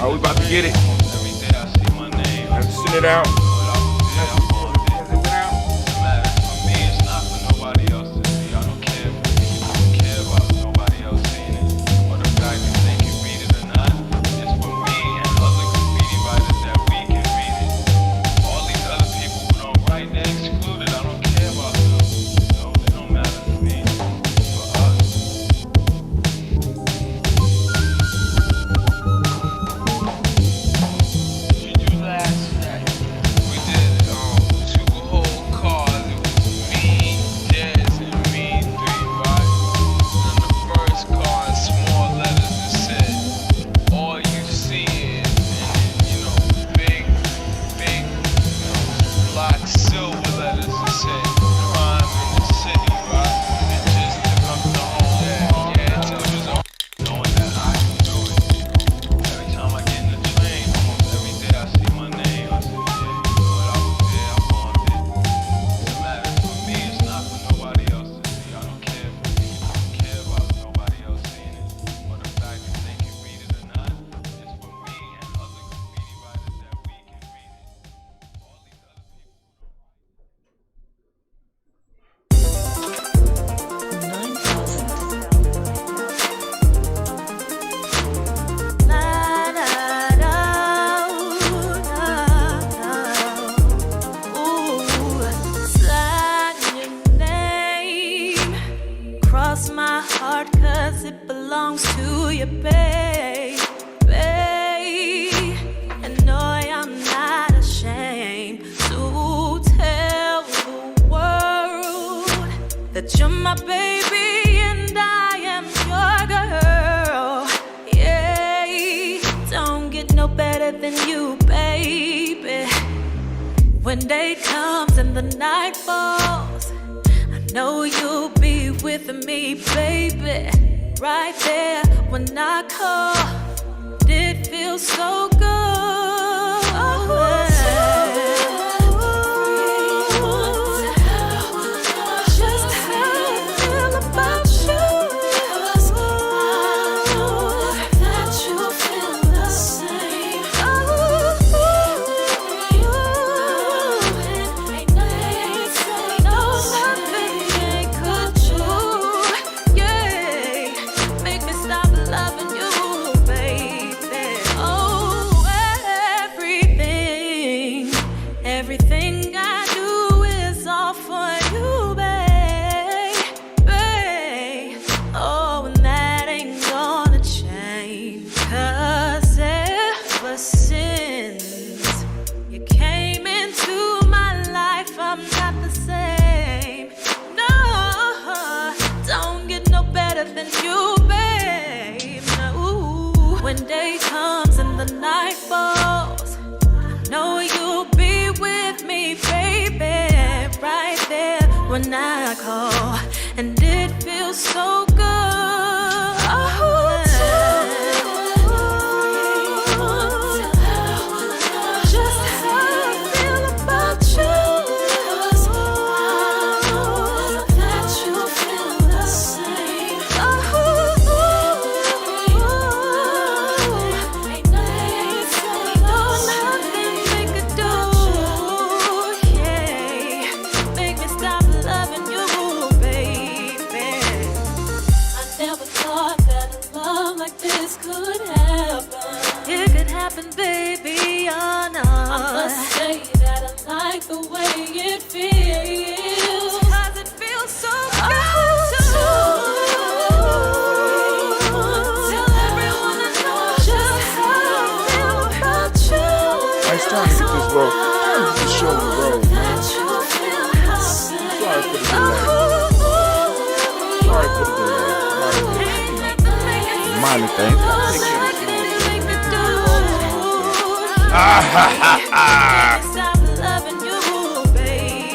Are we about to get it? Let's send it out.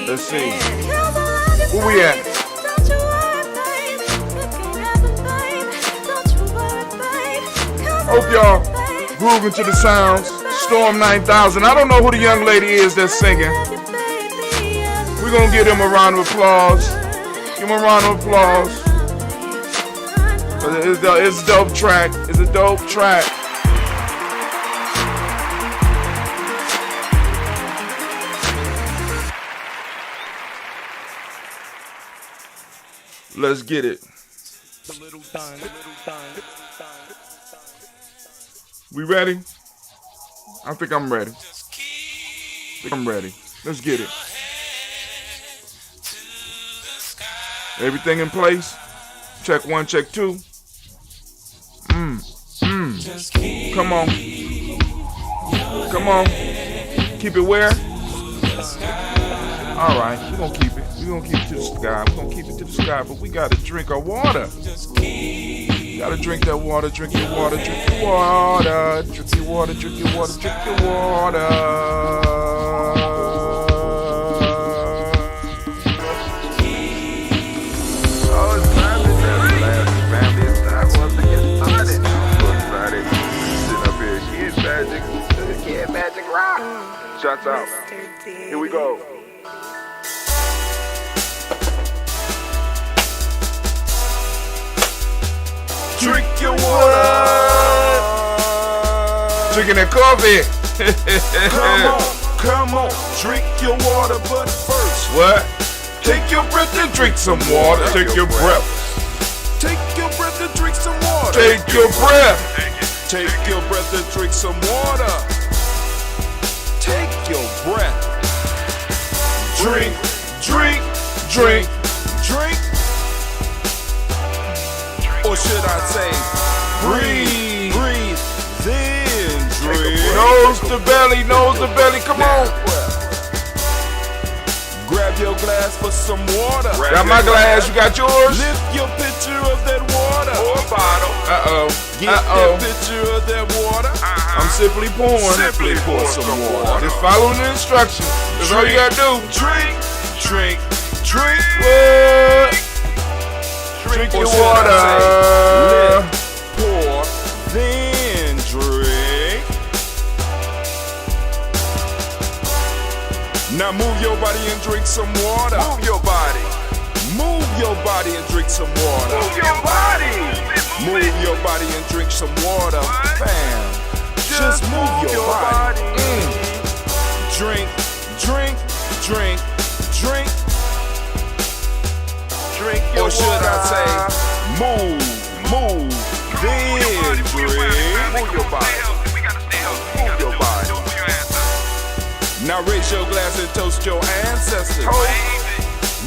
Let's see. Where we at? Hope y'all grooving to the sounds. Storm 9000. I don't know who the young lady is that's singing. We're gonna give them a round of applause. Give them a round of applause. It's a dope track. It's a dope track. Let's get it. We ready? I think I'm ready. Let's get it. Everything in place? Check 1, check 2. Come on. Keep it where? Alright, we're gonna keep it. We're gonna keep it to the sky. But we gotta drink our water. Gotta drink that water, drink your water. Shots out. Here we go. Drink your water. Drinking that coffee. Come on. Drink your water, but first. What? Take your breath and drink some water. Take your breath. Take your breath and drink some water. Take your breath. Take your breath and drink some water. Take your breath. Drink. Or should I say, breathe, then drink. Nose to belly, come on. Grab your glass for some water. Got my glass, you got yours? Lift your pitcher of that water. Or a bottle. Get that pitcher of that water. I'm simply pouring. Pour some water. Just following the instructions. That's all you gotta do. Drink. What? Drink your water. Lift, pour, then drink. Now move your body and drink some water. Move your body and drink some water. Move your body and drink some water. Bam. Just move your body. Drink. Or should I say, move, then drink. Move your body. Now raise your glass and toast your ancestors.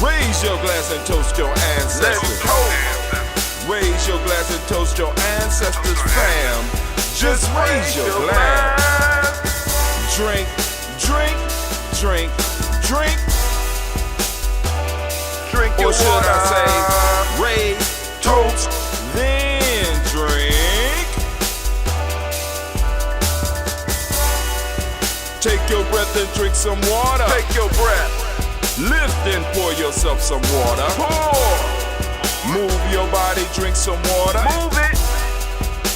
Raise your glass and toast your ancestors. Raise your glass and toast your ancestors, fam. Just raise your glass. Drink. Or should I say, raise, toast, then drink. Take your breath and drink some water. Take your breath. Lift and pour yourself some water. Pour. Move your body, drink some water. Move it.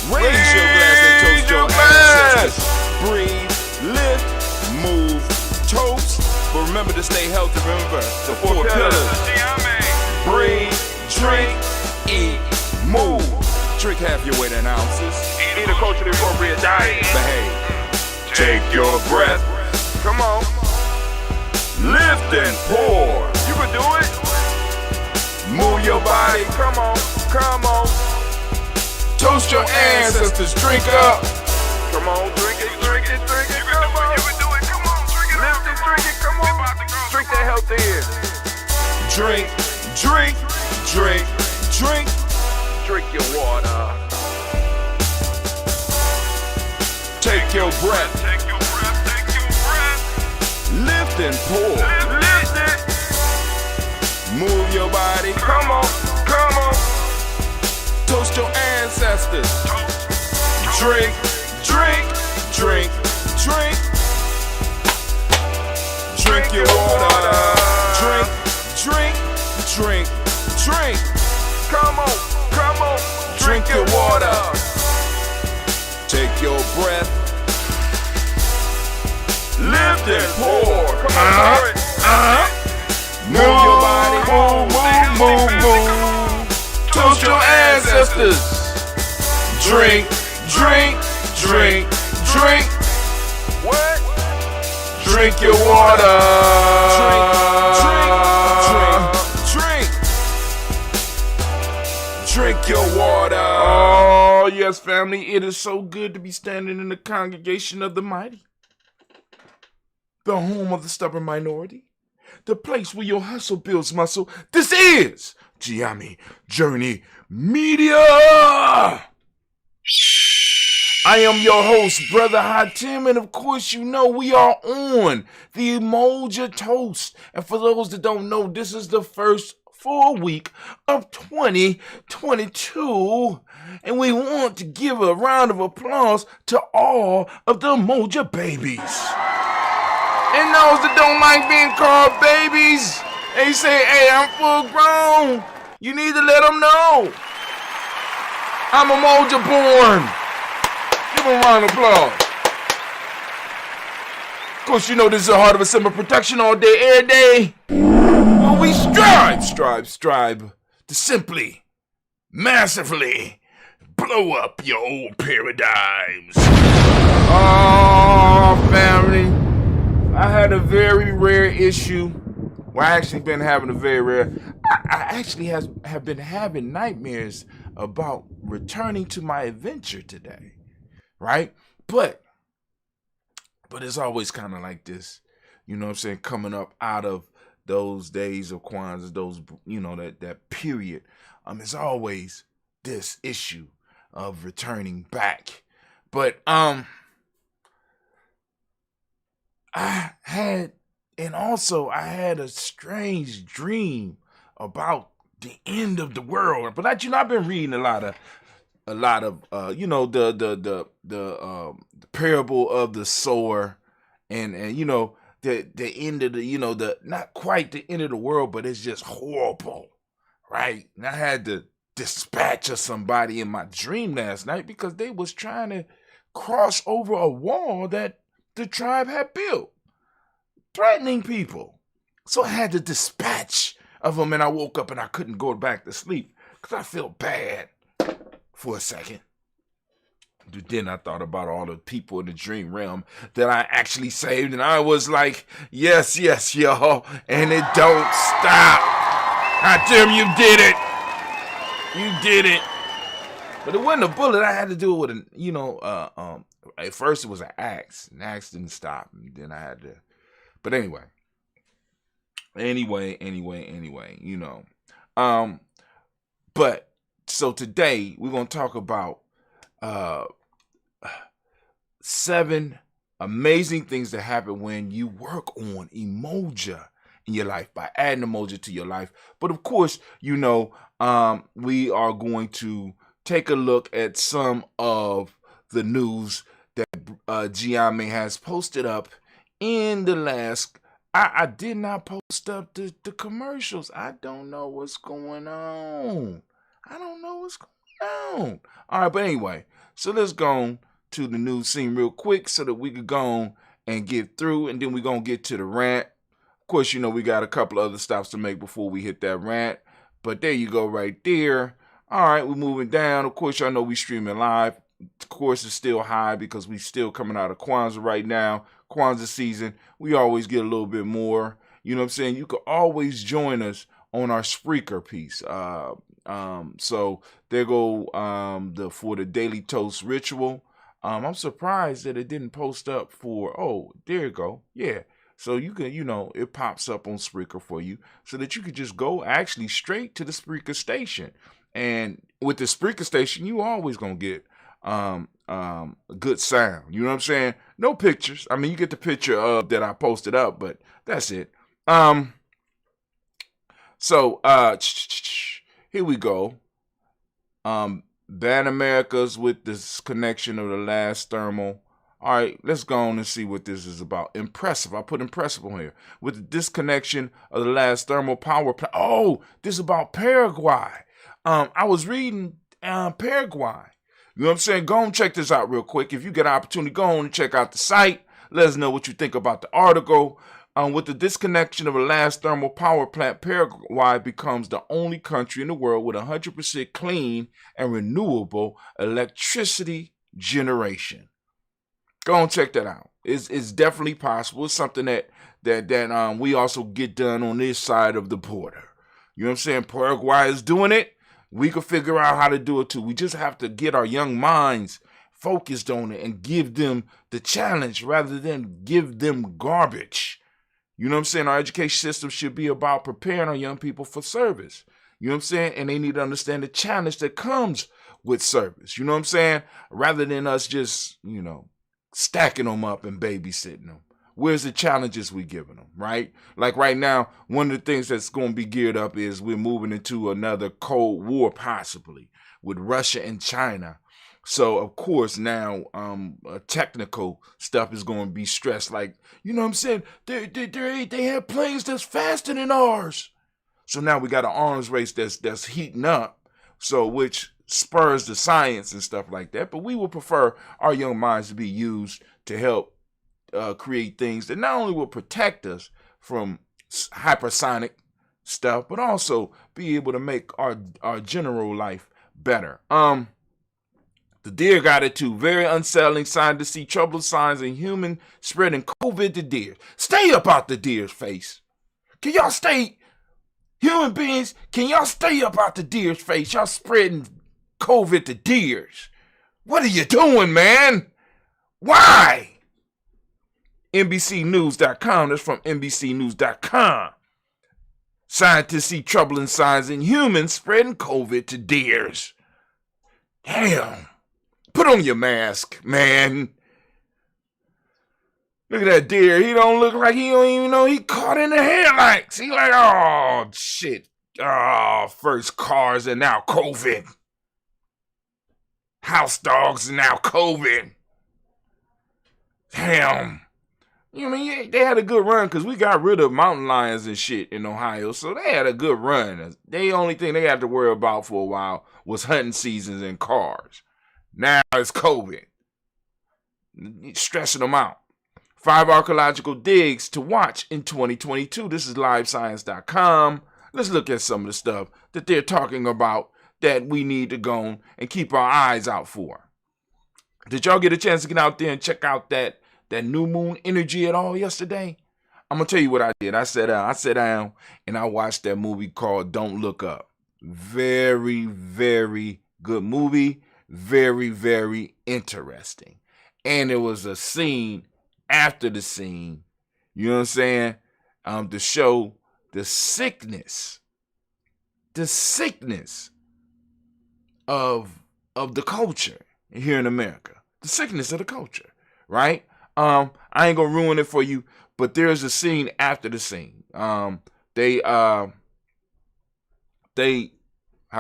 Raise your glass and toast your ancestors. Breathe, lift, move, toast. But remember to stay healthy. Remember the 4 pillars. Breathe, drink, eat, move. Drink half your weight in ounces. Eat a culturally appropriate diet. Behave. Take your breath. Come on. Lift and pour. You can do it. Move your body. Come on. Toast your ancestors. Drink up. Come on, drink it. Come on. You can do it. Come on, drink it. Lift and drink it. Come on. Drink that health in. Drink. Drink your water. Take your breath. Lift and pour. Lift it. Move your body. Come on. Toast your ancestors. Drink. Drink your water. Drink. Come on. Drink your water. Take your breath. Lift and pour. Come on, Move your body. Move. Toast your ancestors. Drink. What? Drink your water. Drink. yes, family, it is so good to be standing in the congregation of the mighty, the home of the stubborn minority, the place where your hustle builds muscle. This is Gianni Journey Media. I am your host, Brother Hatim, and of course you know we are on the Umoja Toast. And for those that don't know, this is the first full week of 2022, and we want to give a round of applause to all of the Umoja babies. And those that don't like being called babies, they say, hey, I'm full grown. You need to let them know. I'm Umoja born. Give them a round of applause. Of course, you know this is the heart of a summer protection all day, every day. Well, we strive to simply, massively blow up your old paradigms. Oh, family. I had a very rare issue. Well, I actually been having a very rare. I actually have been having nightmares about returning to my adventure today, right? But it's always kind of like this, you know what I'm saying? Coming up out of those days of Kwanzaa, those, you know, that period. It's always this issue of returning back. But I had a strange dream about the end of the world. But I've been reading a lot of you know, the parable of the sower, and you know, the end of the, you know, the not quite the end of the world, but it's just horrible, right? And I had to dispatch of somebody in my dream last night because they was trying to cross over a wall that the tribe had built, threatening people. So I had to dispatch of them, and I woke up and I couldn't go back to sleep because I felt bad for a second. But then I thought about all the people in the dream realm that I actually saved, and I was like, yes, y'all, and it don't stop. Tim, you did it. You did it. But it wasn't a bullet. I had to do it with a, you know, at first it was an axe. An axe didn't stop, and then I had to. But anyway, you know. But so today we're gonna talk about 7 amazing things that happen when you work on Umoja in your life, by adding Umoja to your life. But of course, you know, we are going to take a look at some of the news that Gianni has posted up in the last. I did not post up the commercials. I don't know what's going on. All right, but anyway, so let's go on to the news scene real quick so that we could go on and get through, and then we're going to get to the rant. Of course, you know, we got a couple other stops to make before we hit that rant, but there you go right there. All right, we're moving down. Of course, y'all know we streaming live. Of course, it's still high because we still coming out of Kwanzaa right now. Kwanzaa season, we always get a little bit more. You know what I'm saying? You can always join us on our Spreaker piece. So there go for the Daily Toast ritual. I'm surprised that it didn't post up for, oh, there you go. Yeah. So you can, you know, it pops up on Spreaker for you so that you could just go actually straight to the Spreaker station. And with the Spreaker station, you always going to get good sound. You know what I'm saying? No pictures. I mean, you get the picture of that I posted up, but that's it. So here we go. Ban Americas with this connection of the last thermal. All right, let's go on and see what this is about. Impressive. I put impressive on here. With the disconnection of the last thermal power plant. Oh, this is about Paraguay. I was reading Paraguay. You know what I'm saying? Go and check this out real quick. If you get an opportunity, go on and check out the site. Let us know what you think about the article. With the disconnection of the last thermal power plant, Paraguay becomes the only country in the world with 100% clean and renewable electricity generation. Go and check that out. It's definitely possible. It's something that we also get done on this side of the border. You know what I'm saying? Paraguay is doing it. We could figure out how to do it too. We just have to get our young minds focused on it and give them the challenge rather than give them garbage. You know what I'm saying? Our education system should be about preparing our young people for service. You know what I'm saying? And they need to understand the challenge that comes with service. You know what I'm saying? Rather than us just, stacking them up and babysitting them. Where's the challenges we giving them, right? Like right now, one of the things that's going to be geared up is we're moving into another Cold War possibly with Russia and China. So, of course, now technical stuff is going to be stressed. Like, you know what I'm saying? They have planes that's faster than ours. So now we got an arms race that's heating up, so which spurs the science and stuff like that. But we would prefer our young minds to be used to help create things that not only will protect us from hypersonic stuff, but also be able to make our general life better. The deer got it too. Very unsettling sign to see troubled signs in human spreading COVID to deer. Stay up out the deer's face. Can y'all stay, human beings, can y'all stay up out the deer's face? Y'all spreading COVID to deers. What are you doing, man? Why? NBCnews.com. That's from NBCnews.com. Scientists see troubling signs in humans spreading COVID to deers. Damn. Put on your mask, man. Look at that deer. He don't look like he don't even know he caught in the headlights. He like, oh, shit. Oh, first cars and now COVID. House dogs and now COVID. Damn. You know, they had a good run because we got rid of mountain lions and shit in Ohio. So they had a good run. The only thing they had to worry about for a while was hunting seasons and cars. Now it's COVID. Stressing them out. 5 archaeological digs to watch in 2022. This is livescience.com. Let's look at some of the stuff that they're talking about that we need to go and keep our eyes out for. Did y'all get a chance to get out there and check out that new moon energy at all yesterday? I'm going to tell you what I did. I sat down and I watched that movie called Don't Look Up. Very, very good movie. Very, very interesting. And there was a scene after the scene, you know what I'm saying, to show the sickness of the culture here in America. The sickness of the culture, right? I ain't gonna ruin it for you, but there's a scene after the scene. They how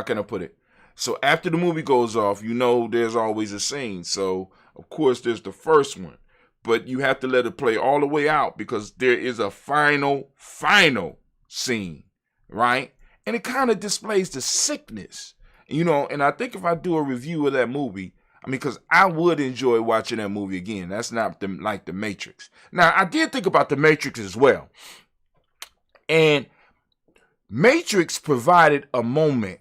can I put it? So after the movie goes off, there's always a scene. So of course there's the first one, but you have to let it play all the way out because there is a final scene, right? And it kind of displays the sickness, and I think if I do a review of that movie, because I would enjoy watching that movie again. That's not like The Matrix. Now, I did think about The Matrix as well. And Matrix provided a moment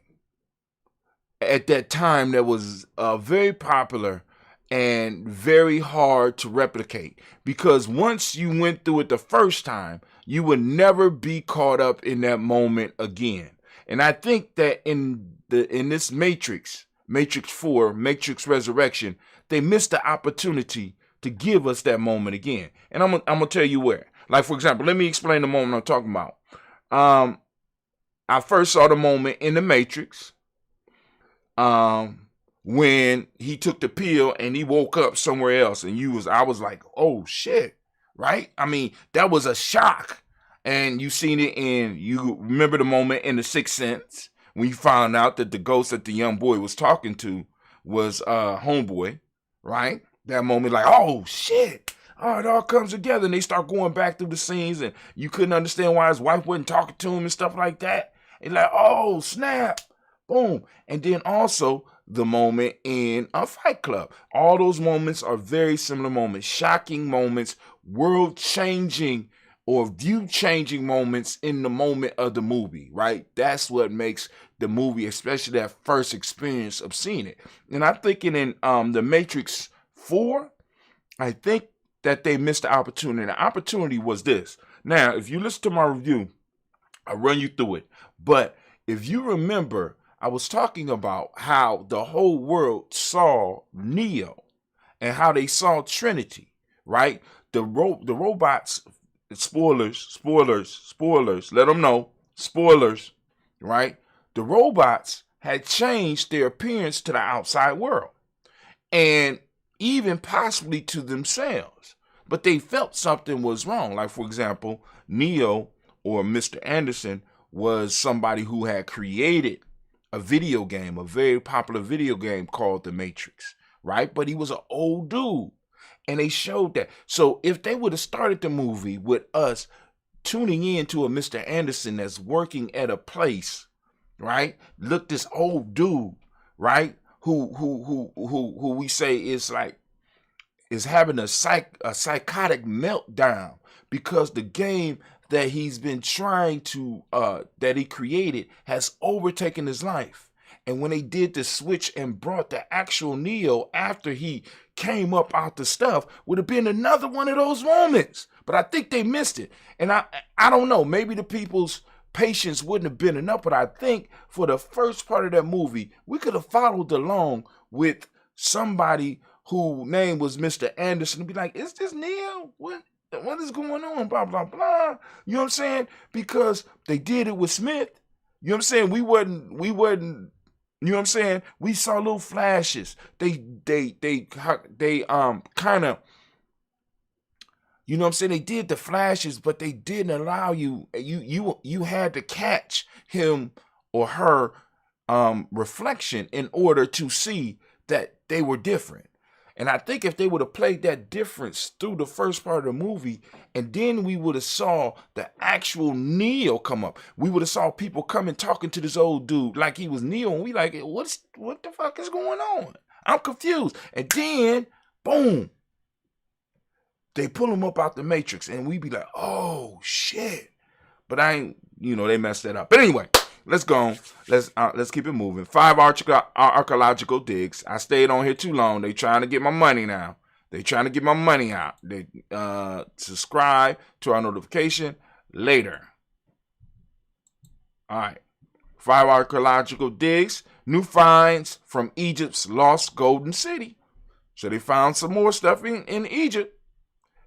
at that time that was very popular and very hard to replicate. Because once you went through it the first time, you would never be caught up in that moment again. And I think that in this Matrix 4, Matrix Resurrection, they missed the opportunity to give us that moment again. And I'm gonna tell you where. Like, for example, let me explain the moment I'm talking about. I first saw the moment in the Matrix when he took the pill and he woke up somewhere else, and I was like, oh shit, right? That was a shock. And you seen it you remember the moment in The Sixth Sense when you found out that the ghost that the young boy was talking to was homeboy, right? That moment, like, oh shit. Oh, it all comes together, and they start going back through the scenes, and you couldn't understand why his wife wasn't talking to him and stuff like that. And like, oh snap, boom. And then also the moment in a Fight Club. All those moments are very similar moments, shocking moments, world-changing or view-changing moments in the moment of the movie, right? That's what makes the movie, especially that first experience of seeing it. And I'm thinking in The Matrix 4, I think that they missed the opportunity. The opportunity was this. Now, if you listen to my review, I'll run you through it. But if you remember, I was talking about how the whole world saw Neo and how they saw Trinity, right? The robots, spoilers, let them know, spoilers, right? The robots had changed their appearance to the outside world and even possibly to themselves. But they felt something was wrong. Like, for example, Neo or Mr. Anderson was somebody who had created a video game, a very popular video game called The Matrix, right? But he was an old dude. And they showed that. So if they would have started the movie with us tuning in to a Mr. Anderson that's working at a place, right? Look, this old dude, right? Who we say is having a psychotic meltdown because the game that he's been trying to that he created has overtaken his life. And when they did the switch and brought the actual Neo after he came up out the stuff, would have been another one of those moments. But I think they missed it. And I don't know, maybe the people's patience wouldn't have been enough, but I think for the first part of that movie, we could have followed along with somebody whose name was Mr. Anderson and be like, is this Neo? What is going on? Blah, blah, blah. You know what I'm saying? Because they did it with Smith. You know what I'm saying? We wasn't, you know what I'm saying? We saw little flashes. They kind of, you know what I'm saying? They did the flashes, but they didn't allow you had to catch him or her reflection in order to see that they were different. And I think if they would have played that difference through the first part of the movie, and then we would have saw the actual Neo come up, we would have saw people coming talking to this old dude like he was Neo, and we like, what the fuck is going on? I'm confused. And then, boom, they pull him up out the Matrix, and we be like, oh shit. But they messed that up. But anyway, let's go on. Let's keep it moving. 5 archaeological digs. I stayed on here too long. They trying to get my money now. They trying to get my money out. They subscribe to our notification later. All right. 5 archaeological digs. New finds from Egypt's lost golden city. So they found some more stuff in Egypt.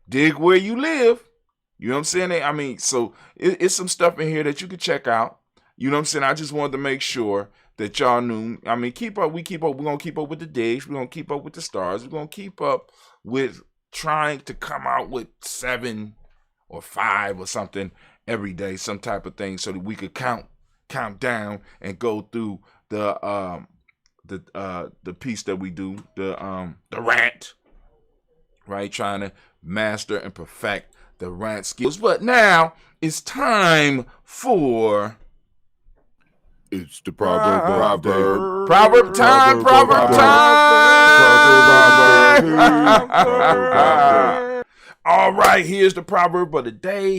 Dig where you live. You know what I'm saying? So it's some stuff in here that you can check out. You know what I'm saying? I just wanted to make sure that y'all knew. Keep up. We keep up. We're going to keep up with the digs. We're going to keep up with the stars. We're going to keep up with trying to come out with 7 or 5 or something every day, some type of thing, so that we could count down and go through the piece that we do, the rant, right? Trying to master and perfect the rant skills. But now it's time for... It's the proverb time. All right, here's the proverb of the day.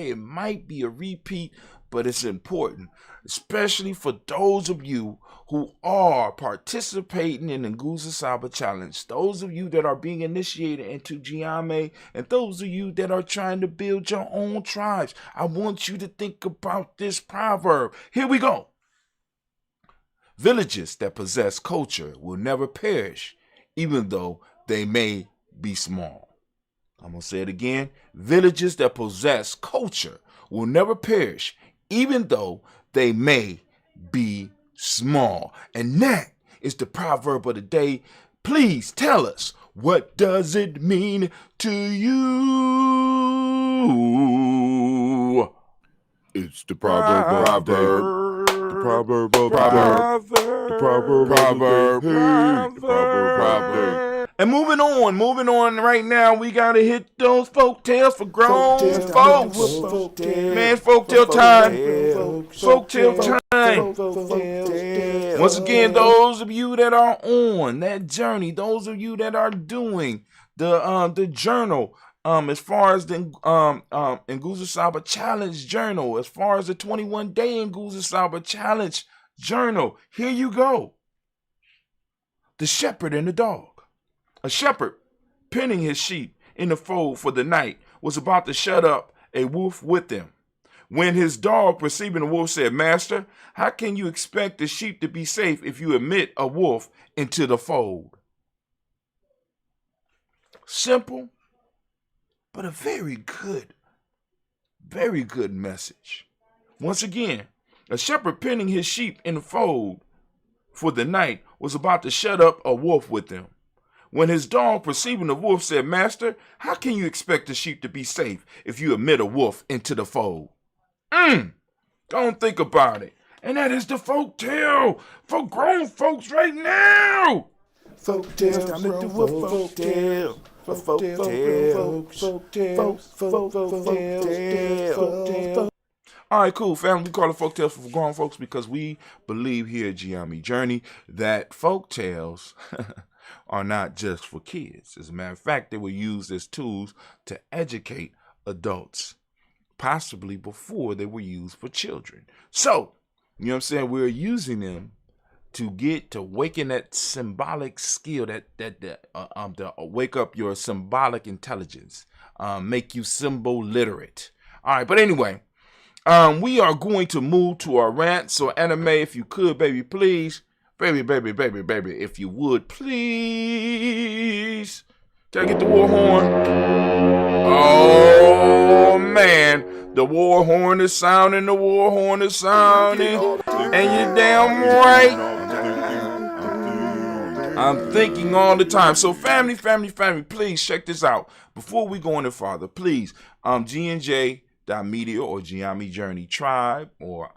It might be a repeat, but it's important, especially for those of you who are participating in the Nguza Saba Challenge, those of you that are being initiated into Giame, and those of you that are trying to build your own tribes. I want you to think about this proverb. Here we go. Villages that possess culture will never perish, even though they may be small. I'm going to say it again. Villages that possess culture will never perish, even though they may be small. And that is the proverb of the day. Please tell us, what does it mean to you? It's the proverb of the proverb. And moving on right now, we got to hit those folk tales for grown folks. Man, folk tale time. Once again, those of you that are on that journey, those of you that are doing the journal, as far as the Nguza Saba Challenge journal, as far as the 21-day Nguza Saba Challenge journal, here you go. The shepherd and the dog. A shepherd, penning his sheep in the fold for the night, was about to shut up a wolf with them. When his dog, perceiving the wolf, said, Master, how can you expect the sheep to be safe if you admit a wolf into the fold? Simple, but a very good message. Once again, a shepherd penning his sheep in the fold for the night was about to shut up a wolf with them. When his dog, perceiving the wolf, said, Master, how can you expect the sheep to be safe if you admit a wolf into the fold? Don't think about it. And that is the folk tale for grown folks right now. Folk tales, time to do a folk tale. Folk tale. All right, cool, family. We call it folk tales for grown folks because we believe here at Giami Journey that folk tales are not just for kids. As a matter of fact, they were used as tools to educate adults, possibly before they were used for children. So, you know what I'm saying? We're using them to get to waken that symbolic skill, to wake up your symbolic intelligence, make you symbol literate. All right, but anyway, we are going to move to our rant. So anime, if you could, baby, please, baby, if you would, please. Can I get the war horn? Oh man, the war horn is sounding, and you're damn right. I'm thinking all the time. So family, please check this out. Before we go any farther, please, GNJ.media or Giami Journey Tribe, or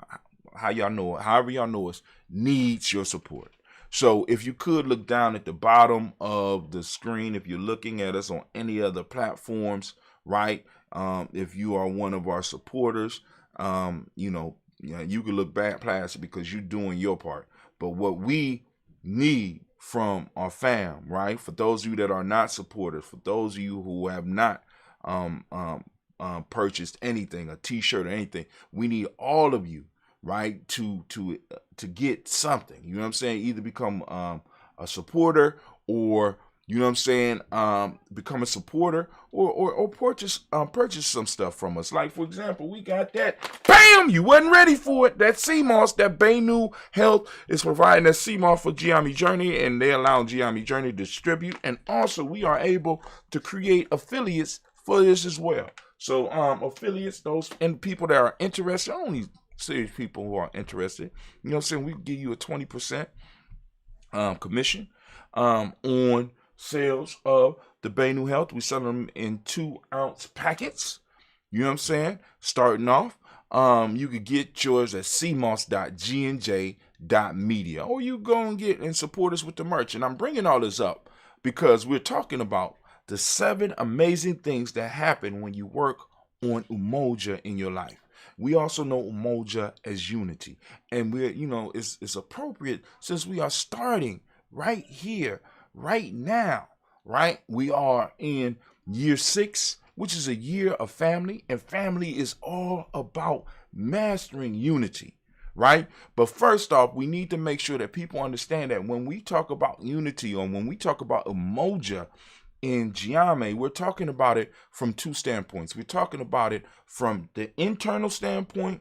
however y'all know us, needs your support. So if you could look down at the bottom of the screen, if you're looking at us on any other platforms, right? If you are one of our supporters, you can look back past it because you're doing your part. But what we need from our fam, right? For those of you that are not supporters, for those of you who have not purchased anything, a t-shirt or anything, we need all of you, right, to get something. You know what I'm saying? Either become a supporter, or you know what I'm saying, become a supporter, or purchase some stuff from us. Like, for example, we got that, bam, you wasn't ready for it, that CMOS, that Banu Health is providing that CMOS for Giami Journey, and they allow Giami Journey to distribute. And also we are able to create affiliates for this as well. So affiliates, those and people that are interested, only serious people who are interested, you know what I'm saying, we give you a 20% commission on sales of the Banu Health. We sell them in 2-ounce packets. You know what I'm saying? Starting off, you could get yours at cmos.gnj.media, or you go and get and support us with the merch. And I'm bringing all this up because we're talking about the 7 amazing things that happen when you work on Umoja in your life. We also know Umoja as unity, and we're, it's appropriate since we are starting right here, right now, right? We are in year 6, which is a year of family, and family is all about mastering unity, right? But first off, we need to make sure that people understand that when we talk about unity, or when we talk about Umoja in Giami, we're talking about it from 2 standpoints. We're talking about it from the internal standpoint,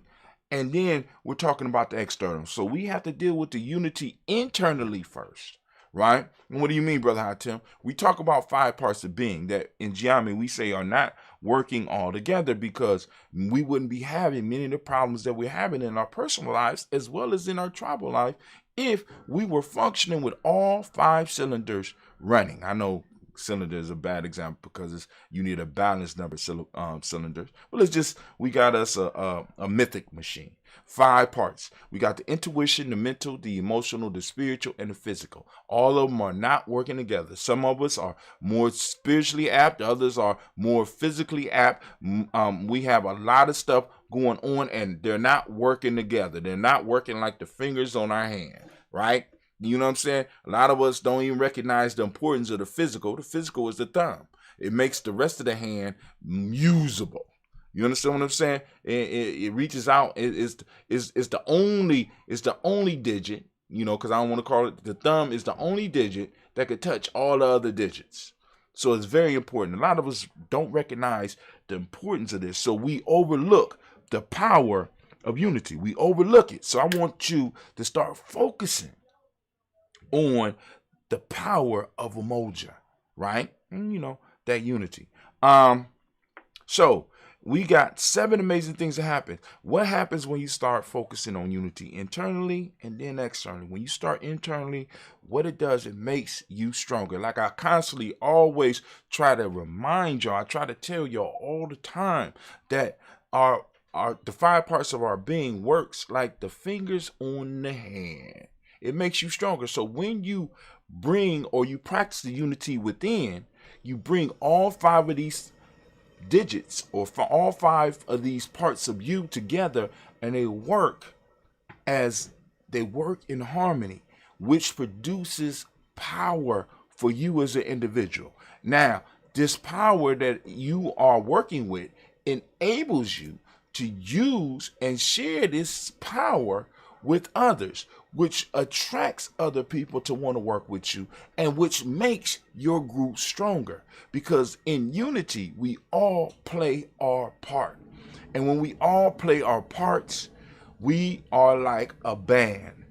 and then we're talking about the external. So we have to deal with the unity internally first, right? And what do you mean, Brother Hatim? We talk about 5 parts of being that in Giami we say are not working all together, because we wouldn't be having many of the problems that we're having in our personal lives as well as in our tribal life if we were functioning with all 5 cylinders running. I know cylinder is a bad example because you need a balanced number of cylinders. But we got us a mythic machine. 5 parts. We got the intuition, the mental, the emotional, the spiritual, and the physical. All of them are not working together. Some of us are more spiritually apt, others are more physically apt. We have a lot of stuff going on, and they're not working together. They're not working like the fingers on our hand, right? You know what I'm saying? A lot of us don't even recognize the importance of the physical. The physical is the thumb. It makes the rest of the hand usable. You understand what I'm saying? It reaches out. It's the only digit, because I don't want to call it, the thumb is the only digit that could touch all the other digits. So it's very important. A lot of us don't recognize the importance of this. So we overlook the power of unity. We overlook it. So I want you to start focusing on the power of Umoja, right? And that unity. So we got 7 amazing things that happen. What happens when you start focusing on unity internally and then externally? When you start internally, what it does, it makes you stronger. Like I constantly always try to remind y'all, I try to tell y'all all the time that the 5 parts of our being works like the fingers on the hand. It makes you stronger. So when you bring or you practice the unity within, you bring all 5 of these digits or for all 5 of these parts of you together, and they work in harmony, which produces power for you as an individual. Now, this power that you are working with enables you to use and share this power with others, which attracts other people to want to work with you, and which makes your group stronger. Because in unity, we all play our part. And when we all play our parts, we are like a band,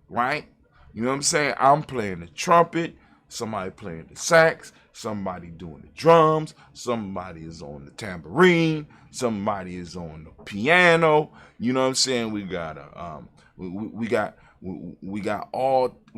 right? You know what I'm saying? I'm playing the trumpet, somebody playing the sax, somebody doing the drums, somebody is on the tambourine, somebody is on the piano. You know what I'm saying? We got we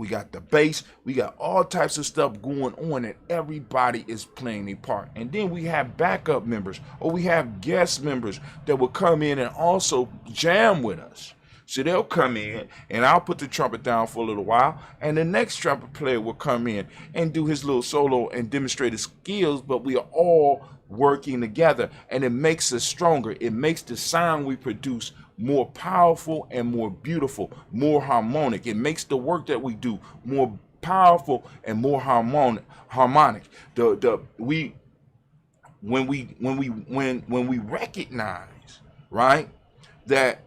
got the bass, we got all types of stuff going on, and everybody is playing a part. And then we have backup members, or we have guest members that will come in and also jam with us. So they'll come in and I'll put the trumpet down for a little while, and the next trumpet player will come in and do his little solo and demonstrate his skills, but we are all working together, and it makes us stronger. It makes the sound we produce more powerful and more beautiful, more harmonic. It makes the work that we do more powerful and more harmonic. When we recognize, right, that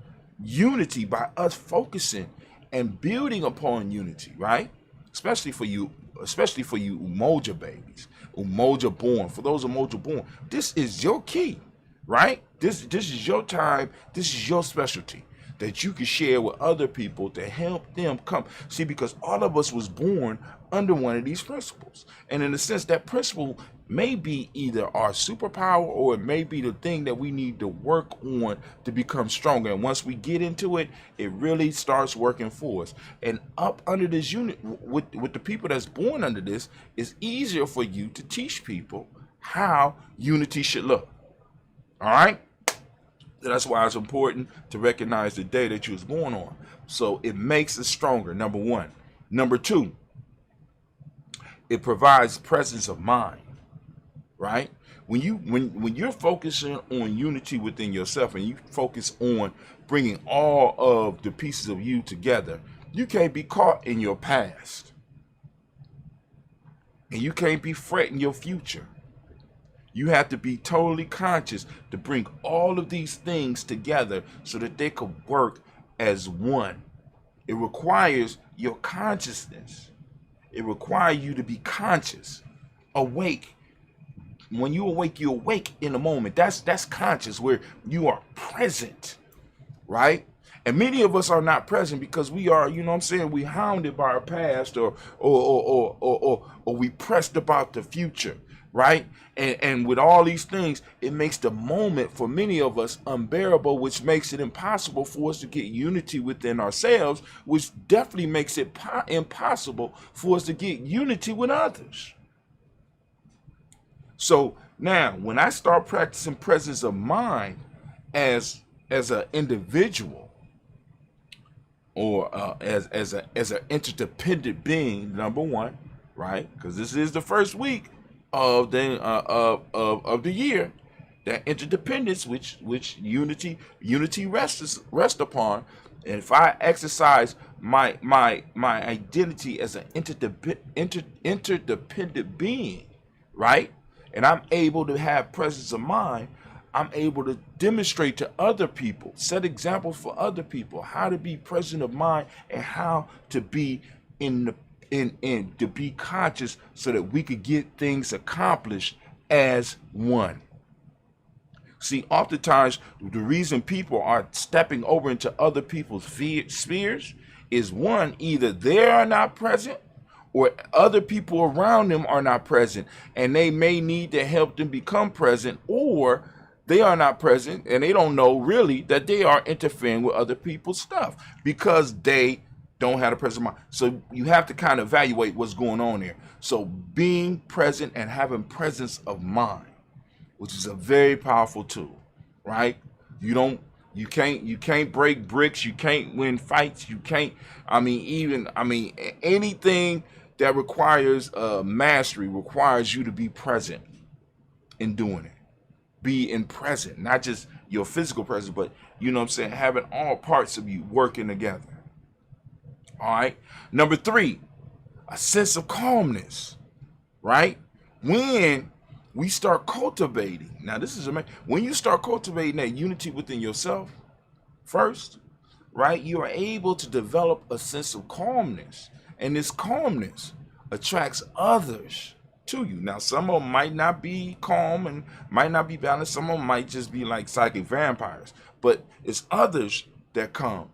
unity, by us focusing and building upon unity, right, especially for you Umoja babies, Umoja born, for those Umoja born, this is your key, right? This is your time. This is your specialty that you can share with other people to help them come. See, because all of us was born under one of these principles. And in a sense, that principle may be either our superpower, or it may be the thing that we need to work on to become stronger. And once we get into it, it really starts working for us. And up under this unit, with the people that's born under this, it's easier for you to teach people how unity should look. All right? That's why it's important to recognize the day that you was born on. So it makes us stronger, number 1. Number 2, it provides presence of mind, right? When you're focusing on unity within yourself, and you focus on bringing all of the pieces of you together, you can't be caught in your past, and you can't be fretting your future. You have to be totally conscious to bring all of these things together so that they could work as one. It requires your consciousness. It requires you to be conscious, awake. When you awake in the moment. That's conscious, where you are present, right? And many of us are not present because we are, you know what I'm saying, we hounded by our past, or we pressed about the future. Right? And with all these things, it makes the moment for many of us unbearable, which makes it impossible for us to get unity within ourselves, which definitely makes it impossible for us to get unity with others. So now, when I start practicing presence of mind as an individual, or as an interdependent being, number 1, right? Because this is the first week of the year, that interdependence which unity rest upon. And if I exercise my identity as an interdependent being, right, and I'm able to have presence of mind, I'm able to demonstrate to other people, set examples for other people, how to be present of mind and how to be to be conscious, so that we could get things accomplished as one. See, oftentimes the reason people are stepping over into other people's spheres is one, either they are not present or other people around them are not present, and they may need to help them become present, or they are not present and they don't know really that they are interfering with other people's stuff because they don't have a present mind. So you have to kind of evaluate what's going on there. So being present and having presence of mind, which is a very powerful tool, right? You can't break bricks. You can't win fights. You can't, anything that requires mastery requires you to be present in doing it. Be in present, not just your physical presence, but having all parts of you working together. All right. Number 3, a sense of calmness, right? When we start cultivating, now this is amazing. When you start cultivating that unity within yourself first, right, you are able to develop a sense of calmness, and this calmness attracts others to you. Now, some of them might not be calm and might not be balanced. Some of them might just be like psychic vampires, but it's others that come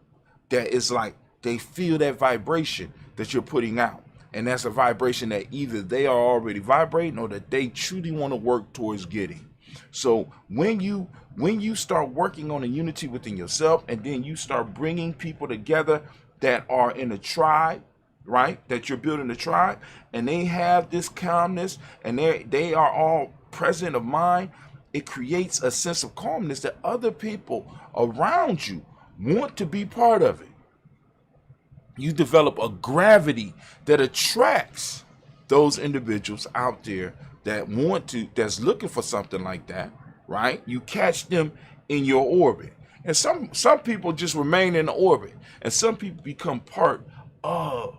that is like they feel that vibration that you're putting out. And that's a vibration that either they are already vibrating or that they truly want to work towards getting. So when you start working on a unity within yourself, and then you start bringing people together that are in a tribe, right? That you're building a tribe, and they have this calmness, and they are all present of mind. It creates a sense of calmness that other people around you want to be part of it. You develop a gravity that attracts those individuals out there that's looking for something like that, right? You catch them in your orbit. And some people just remain in the orbit, and some people become part of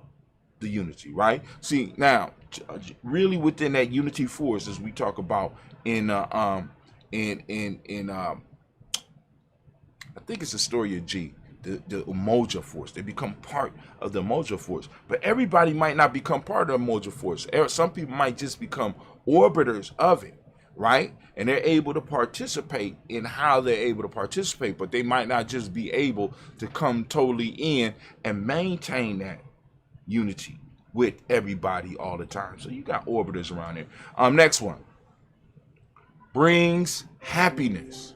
the unity, right? See, now, really within that unity force, as we talk about in I think it's the story of G. The Umoja force. They become part of the Umoja force. But everybody might not become part of the Umoja force. Some people might just become orbiters of it, right? And they're able to participate in how they're able to participate, but they might not just be able to come totally in and maintain that unity with everybody all the time. So you got orbiters around there. Next one. Brings happiness.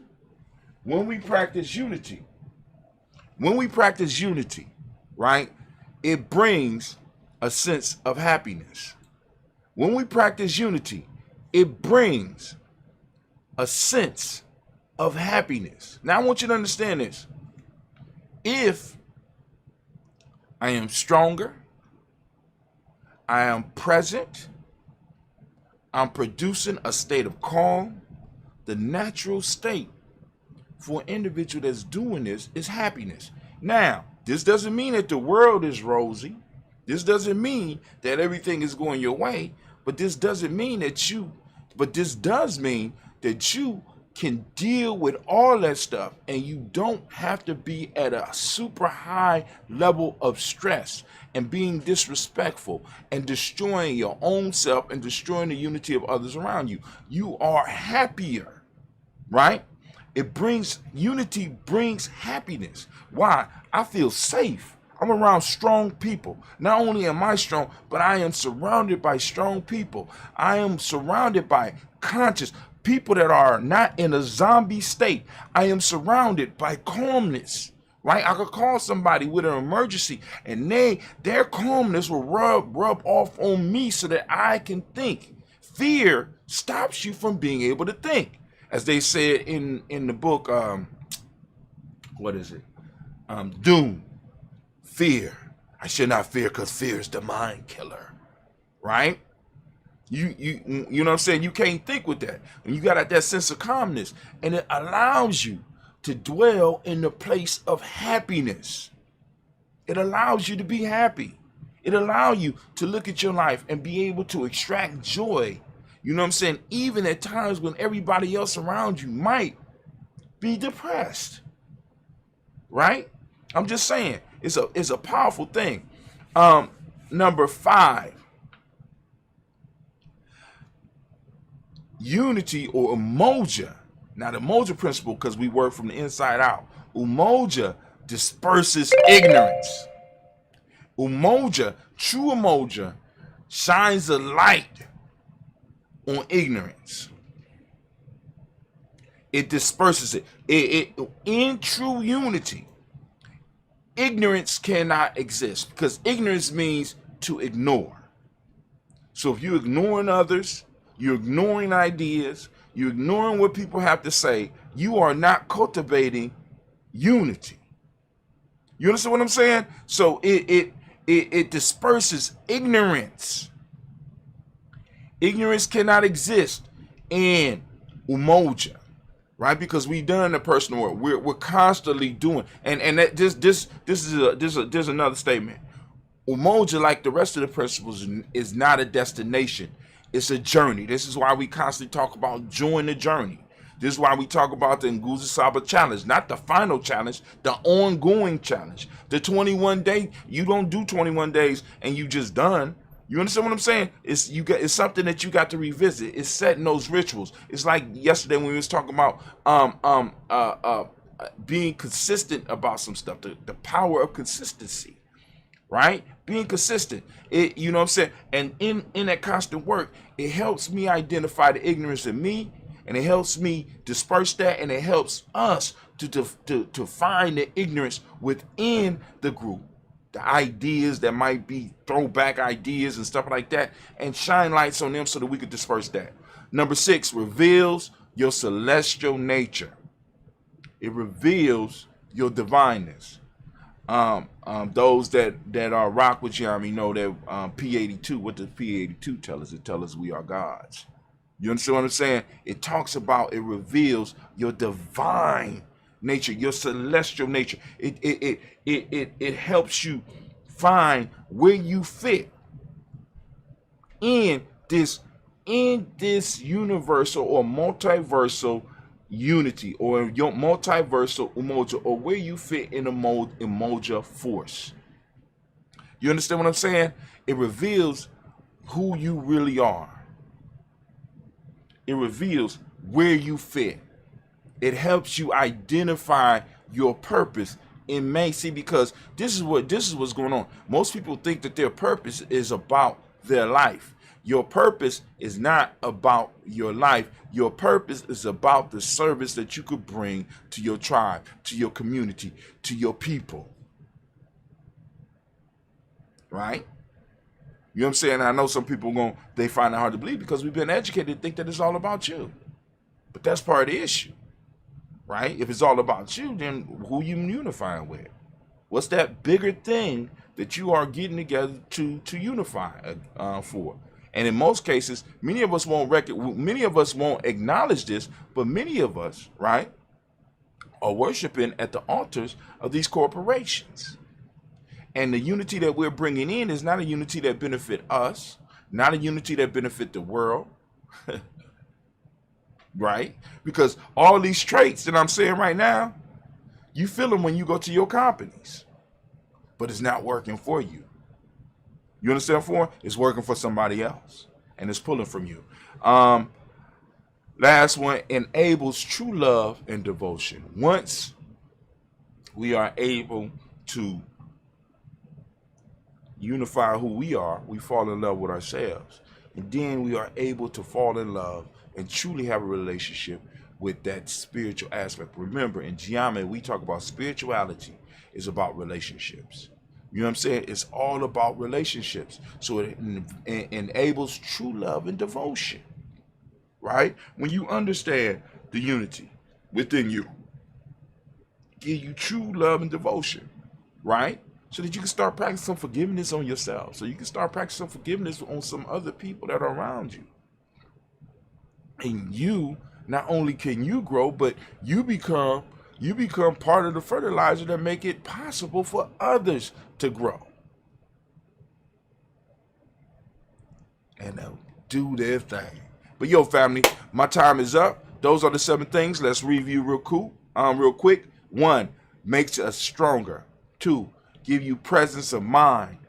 When we practice unity, right, it brings a sense of happiness. When we practice unity, it brings a sense of happiness. Now, I want you to understand this. If I am stronger, I am present, I'm producing a state of calm, the natural state for an individual that's doing this is happiness. Now, this doesn't mean that the world is rosy. This doesn't mean that everything is going your way, but this does mean that you can deal with all that stuff, and you don't have to be at a super high level of stress and being disrespectful and destroying your own self and destroying the unity of others around you. You are happier, right? Unity brings happiness. Why? I feel safe. I'm around strong people. Not only am I strong, but I am surrounded by strong people. I am surrounded by conscious people that are not in a zombie state. I am surrounded by calmness, right? I could call somebody with an emergency, and their calmness will rub off on me so that I can think. Fear stops you from being able to think. As they said in the book, Doom, fear. I should not fear because fear is the mind killer, right? You know what I'm saying? You can't think with that. And you got that sense of calmness, and it allows you to dwell in the place of happiness. It allows you to be happy. It allows you to look at your life and be able to extract joy. You know what I'm saying? Even at times when everybody else around you might be depressed, right? I'm just saying, it's a powerful thing. Number 5, unity or Umoja Now the Umoja principle, because we work from the inside out, Umoja disperses ignorance. Umoja, true Umoja, shines a light on ignorance. It disperses it. In true unity, ignorance cannot exist, because ignorance means to ignore. So if you're ignoring others, you're ignoring ideas, you're ignoring what people have to say, you are not cultivating unity. You understand what I'm saying? So it disperses ignorance. Ignorance cannot exist in Umoja, right? Because we've done the personal work. We're constantly doing, and that this is another statement. Umoja, like the rest of the principles, is not a destination. It's a journey. This is why we constantly talk about join the journey. This is why we talk about the Nguzo Saba challenge, not the final challenge, the ongoing challenge. The 21 day, you don't do 21 days and you just done. You understand what I'm saying? It's something that you got to revisit. It's setting those rituals. It's like yesterday when we was talking about being consistent about some stuff, the power of consistency, right? Being consistent. You know what I'm saying? And in that constant work, it helps me identify the ignorance in me, and it helps me disperse that, and it helps us to find the ignorance within the group, the ideas that might be throwback ideas and stuff like that, and shine lights on them so that we could disperse that. Number 6, reveals your celestial nature. It reveals your divineness. Those that are rock with you, know that P82. What does P82 tell us? It tells us we are gods. You understand what I'm saying? It talks about, it reveals your divine nature, your celestial nature. It helps you find where you fit in this universal or multiversal unity, or your multiversal Umoja, or where you fit in the Umoja force. You understand what I'm saying? It reveals who you really are. It reveals where you fit. It helps you identify your purpose in May. See, because this is what's going on. Most people think that their purpose is about their life. Your purpose is not about your life. Your purpose is about the service that you could bring to your tribe, to your community, to your people. Right? You know what I'm saying? I know some people they find it hard to believe because we've been educated to think that it's all about you. But that's part of the issue. Right? If it's all about you, then who you unifying with? What's that bigger thing that you are getting together to unify for? And in most cases, many of us won't acknowledge this, but many of us, right, are worshiping at the altars of these corporations. And the unity that we're bringing in is not a unity that benefit us, not a unity that benefit the world, right? Because all these traits that I'm saying right now, you feel them when you go to your companies, but it's not working for you. You understand? It's working for somebody else, and it's pulling from you. Last one, enables true love and devotion. Once we are able to unify who we are, we fall in love with ourselves. And then we are able to fall in love and truly have a relationship with that spiritual aspect. Remember, in Giame, we talk about spirituality is about relationships. You know what I'm saying? It's all about relationships. So it enables true love and devotion, right? When you understand the unity within you, give you true love and devotion, right? So that you can start practicing forgiveness on yourself. So you can start practicing forgiveness on some other people that are around you. And you, not only can you grow, but you become part of the fertilizer that make it possible for others to grow and do their thing. But yo, family, my time is up. Those are the 7 things. Let's review real quick. 1, makes us stronger. 2, give you presence of mind.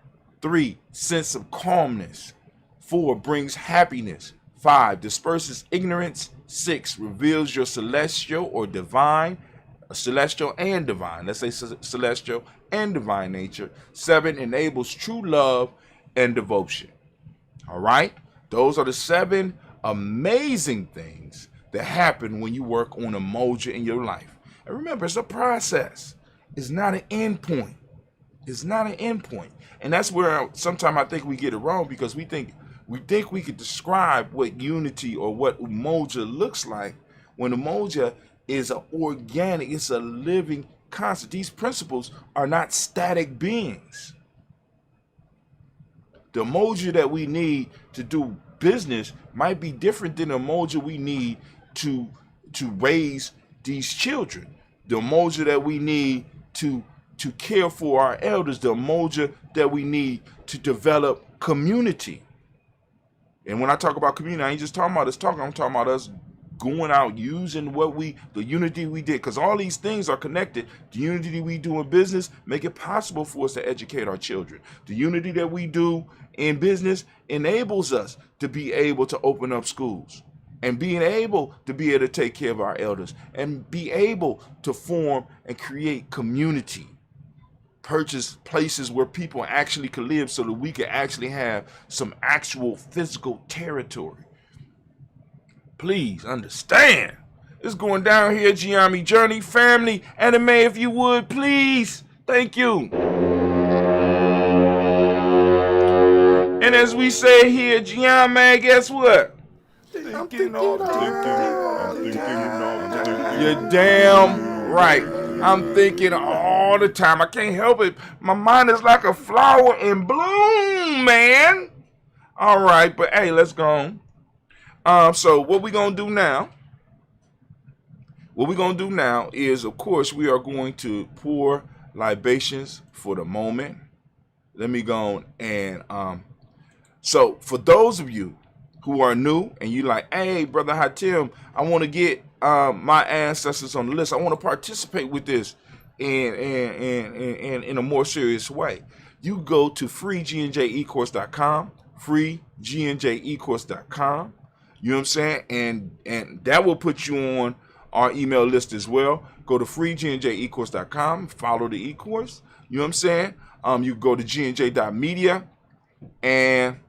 3, sense of calmness. 4, brings happiness. 5, disperses ignorance. 6 reveals your celestial or divine, celestial and divine. Let's say celestial and divine nature. 7 enables true love and devotion. All right? Those are the 7 amazing things that happen when you work on Umoja in your life. And remember, it's a process. It's not an end point. It's not an end point. And that's where sometimes I think we get it wrong, because we think we could describe what unity or what Umoja looks like, when Umoja is an organic, it's a living concept. These principles are not static beings. The Umoja that we need to do business might be different than the Umoja we need to raise these children. The Umoja that we need to care for our elders. The Umoja that we need to develop community. And when I talk about community, I ain't just talking about us talking. I'm talking about us going out, using the unity we did, because all these things are connected. The unity we do in business make it possible for us to educate our children. The unity that we do in business enables us to be able to open up schools, and being able to take care of our elders, and be able to form and create community. Purchase places where people actually could live, so that we could actually have some actual physical territory. Please understand, it's going down here, Giammi Journey family, anime, if you would, please. Thank you. And as we say here, Giammi, guess what? I'm thinking all the time. You're damn right. I'm thinking all the time. I can't help it. My mind is like a flower in bloom, man. All right, but hey, let's go on. So what we're going to do now? What we're going to do now is, of course, we are going to pour libations for the moment. Let me go on and so for those of you who are new and you like, hey, Brother Hatim, I want to get my ancestors on the list. I want to participate with this in a more serious way. You go to freegnjecourse.com, freegnjecourse.com. You know what I'm saying? And that will put you on our email list as well. Go to freegnjecourse.com, follow the e-course. You know what I'm saying? You go to gnj.media, and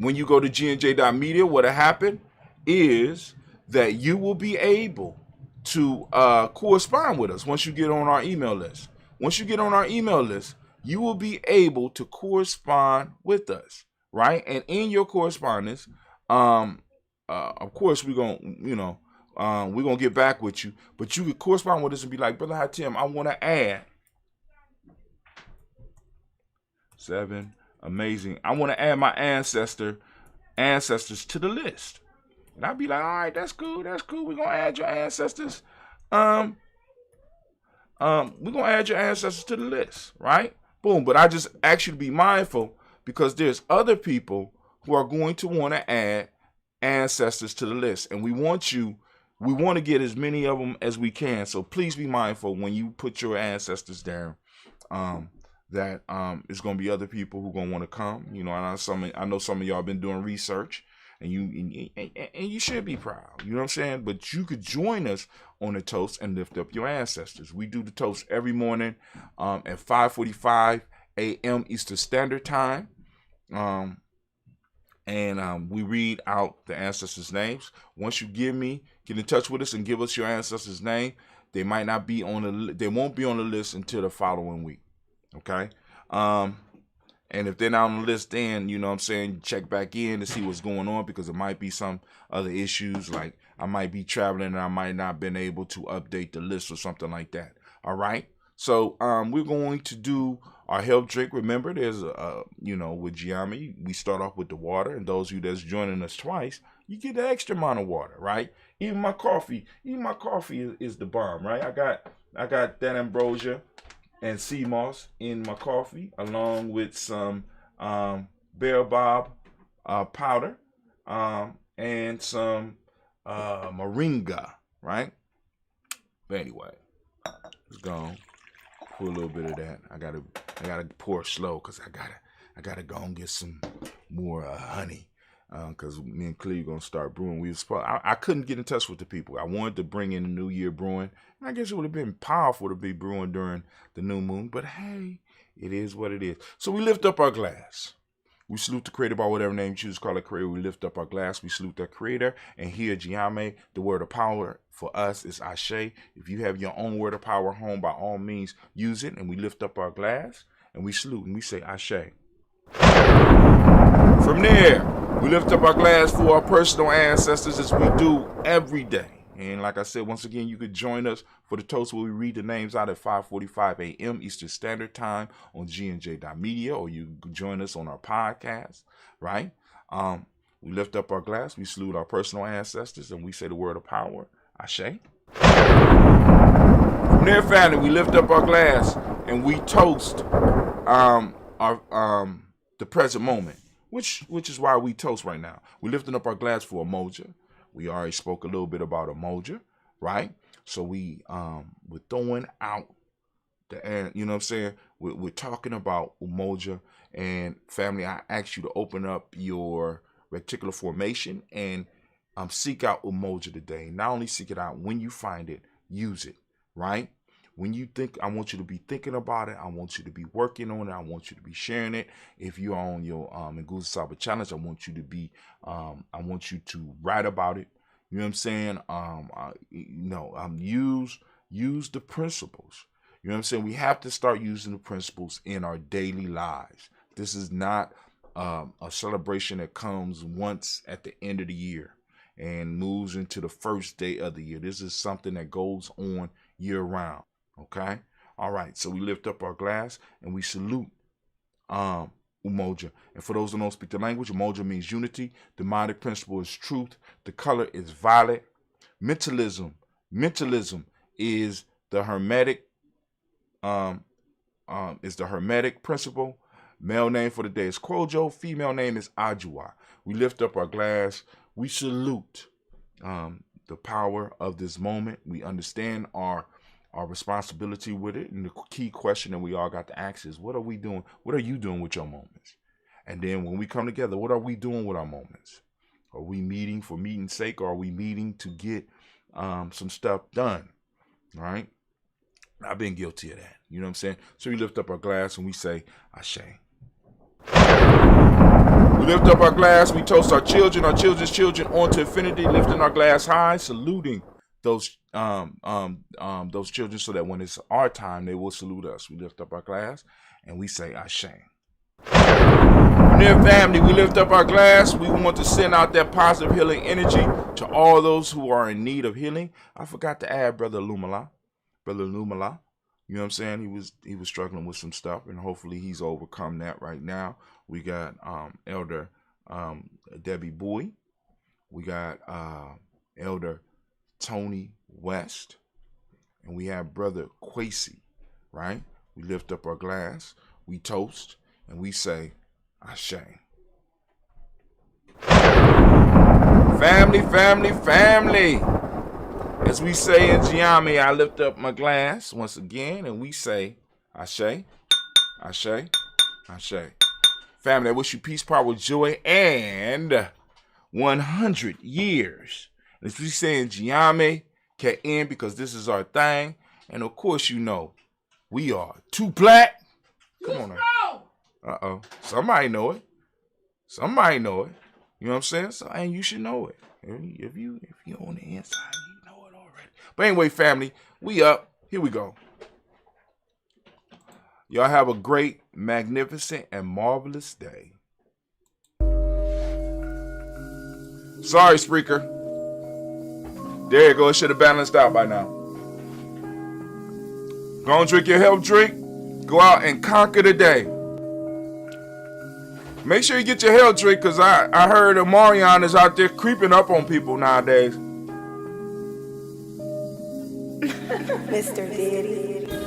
when you go to gnj.media, what'll happen is that you will be able to correspond with us once you get on our email list. Once you get on our email list, you will be able to correspond with us, right? And in your correspondence, of course, we're gonna get back with you, but you could correspond with us and be like, Brother Hatim, I want to add 7 amazing. I want to add my ancestors to the list. And I'd be like, all right, that's cool. We're gonna add your ancestors. We're gonna add your ancestors to the list, right? Boom. But I just ask you to be mindful, because there's other people who are going to want to add ancestors to the list. And we want to get as many of them as we can. So please be mindful when you put your ancestors down. That it's gonna be other people who gonna want to come. You know, and I know some of y'all been doing research, and you should be proud. You know what I'm saying? But you could join us on the toast and lift up your ancestors. We do the toast every morning at 5:45 a.m. Eastern Standard Time, and we read out the ancestors' names. Once you get in touch with us and give us your ancestors' name, they might not be they won't be on the list until the following week. Okay. And if they're not on the list, then, you know what I'm saying, check back in to see what's going on, because it might be some other issues, like I might be traveling and I might not been able to update the list or something like that. All right. So we're going to do our health drink. Remember, there's with Giammi, we start off with the water, and those of you that's joining us twice, you get the extra amount of water, right? Even my coffee is the bomb, right? I got that ambrosia and sea moss in my coffee, along with some baobab powder and some moringa, right? But anyway, let's go pour a little bit of that. I gotta pour slow, because I gotta go and get some more honey. because me and Cleve gonna start brewing. I couldn't get in touch with the people. I wanted to bring in the New Year brewing, and I guess it would have been powerful to be brewing during the new moon. But hey, it is what it is. So we lift up our glass. We salute the creator by whatever name you choose to call it creator. We lift up our glass. We salute that creator. And here, Giame, the word of power for us is Ashe. If you have your own word of power home, by all means, use it. And we lift up our glass and we salute and we say Ashe. From there, we lift up our glass for our personal ancestors as we do every day. And like I said, once again, you could join us for the toast where we read the names out at 5:45 a.m. Eastern Standard Time on GNJ.media, or you can join us on our podcast, right? We lift up our glass, we salute our personal ancestors, and we say the word of power, Ashe. From there, family, we lift up our glass and we toast the present moment, which is why we toast right now. We're lifting up our glass for Umoja. We already spoke a little bit about Umoja, right? So we're throwing out the, you know what I'm saying? We're talking about Umoja, and family, I ask you to open up your reticular formation and seek out Umoja today. Not only seek it out, when you find it, use it, right? When you think, I want you to be thinking about it. I want you to be working on it. I want you to be sharing it. If you're on your Nguza Saba challenge, I want you to be, I want you to write about it. You know what I'm saying? Use the principles. You know what I'm saying? We have to start using the principles in our daily lives. This is not a celebration that comes once at the end of the year and moves into the first day of the year. This is something that goes on year round. Okay? All right. So we lift up our glass and we salute Umoja. And for those who don't speak the language, Umoja means unity. The demonic principle is truth. The color is violet. Mentalism is the hermetic principle. Male name for the day is Kwojo. Female name is Ajua. We lift up our glass. We salute the power of this moment. We understand our responsibility with it. And the key question that we all got to ask is, what are we doing? What are you doing with your moments? And then when we come together, what are we doing with our moments? Are we meeting for meeting's sake, or are we meeting to get some stuff done? All right? I've been guilty of that. You know what I'm saying? So we lift up our glass and we say, Ashe. We lift up our glass, we toast our children, our children's children onto infinity, lifting our glass high, saluting those children so that when it's our time, they will salute us. We lift up our glass and we say Ashe. Dear family, we lift up our glass. We want to send out that positive healing energy to all those who are in need of healing. I forgot to add Brother Lumala. You know what I'm saying? He was struggling with some stuff, and hopefully he's overcome that right now. We got Elder Debbie Boy. We got Elder Tony West, and we have Brother Quasi, right? We lift up our glass, we toast, and we say Ashe. Family. As we say in Giame, I lift up my glass once again, and we say Ashe, Ashe, Ashe. Family, I wish you peace, power, joy, and 100 years. As we say in Giame, can end because this is our thing. And of course, you know, we are too black. Come on now. Uh-oh. Somebody know it. You know what I'm saying? So, and you should know it. If you're on the inside, you know it already. But anyway, family, we up. Here we go. Y'all have a great, magnificent, and marvelous day. Sorry, Spreaker. There you go. It should have balanced out by now. Go and drink your health drink. Go out and conquer the day. Make sure you get your health drink, because I heard Omarion is out there creeping up on people nowadays. Mr. Diddy.